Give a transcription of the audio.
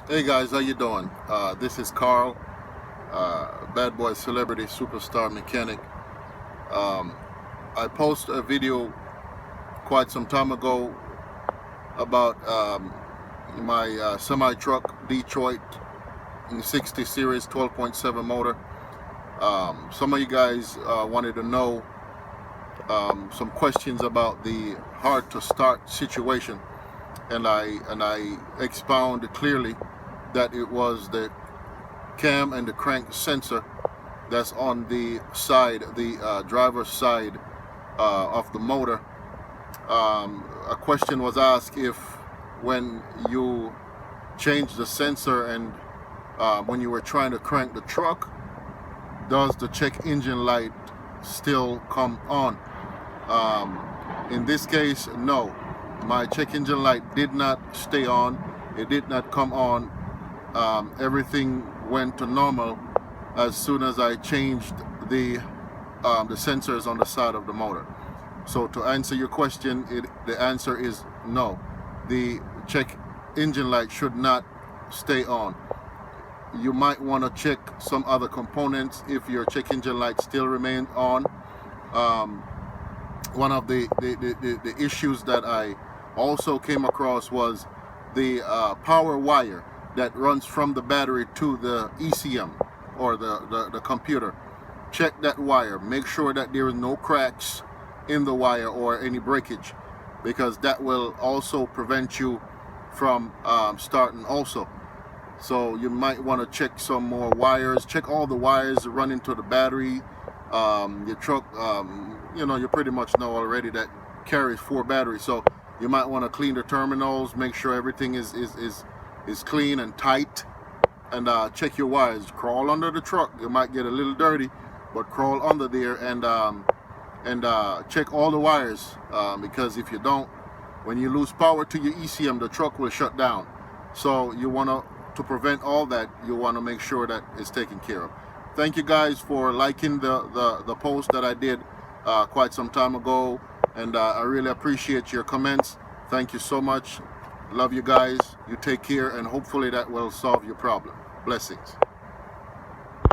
Hey guys, how you doing? This is Carl, bad boy celebrity superstar mechanic. Um, I posted a video quite some time ago about my semi truck Detroit 60 series 12.7 motor. Some of you guys wanted to know some questions about the hard to start situation, and I expounded clearly that it was the cam and the crank sensor that's on the side, the driver's side of the motor. A question was asked if when you change the sensor and when you were trying to crank the truck, does the check engine light still come on? In this case, no. My check engine light did not stay on. It did not come on. Everything went to normal as soon as I changed the sensors on the side of the motor. So to answer your question, the answer is no. The check engine light should not stay on. You might want to check some other components if your check engine light still remains on. One of the issues that I also came across was the power wire that runs from the battery to the ECM or the computer. Check that wire. Make sure that there is no cracks in the wire or any breakage, because that will also prevent you from starting also. So you might want to check some more wires. Check all the wires running to the battery. Your truck, you pretty much know already that carries 4 batteries. So you might want to clean the terminals, make sure everything is clean and tight, and check your wires. Crawl under the truck. You might get a little dirty, but crawl under there and check all the wires, because if you don't, when you lose power to your ECM, the truck will shut down. So you want to prevent all that, you want to make sure that it's taken care of. Thank you guys for liking the post that I did quite some time ago, and I really appreciate your comments. Thank you so much. Love you guys. You take care, and hopefully that will solve your problem. Blessings.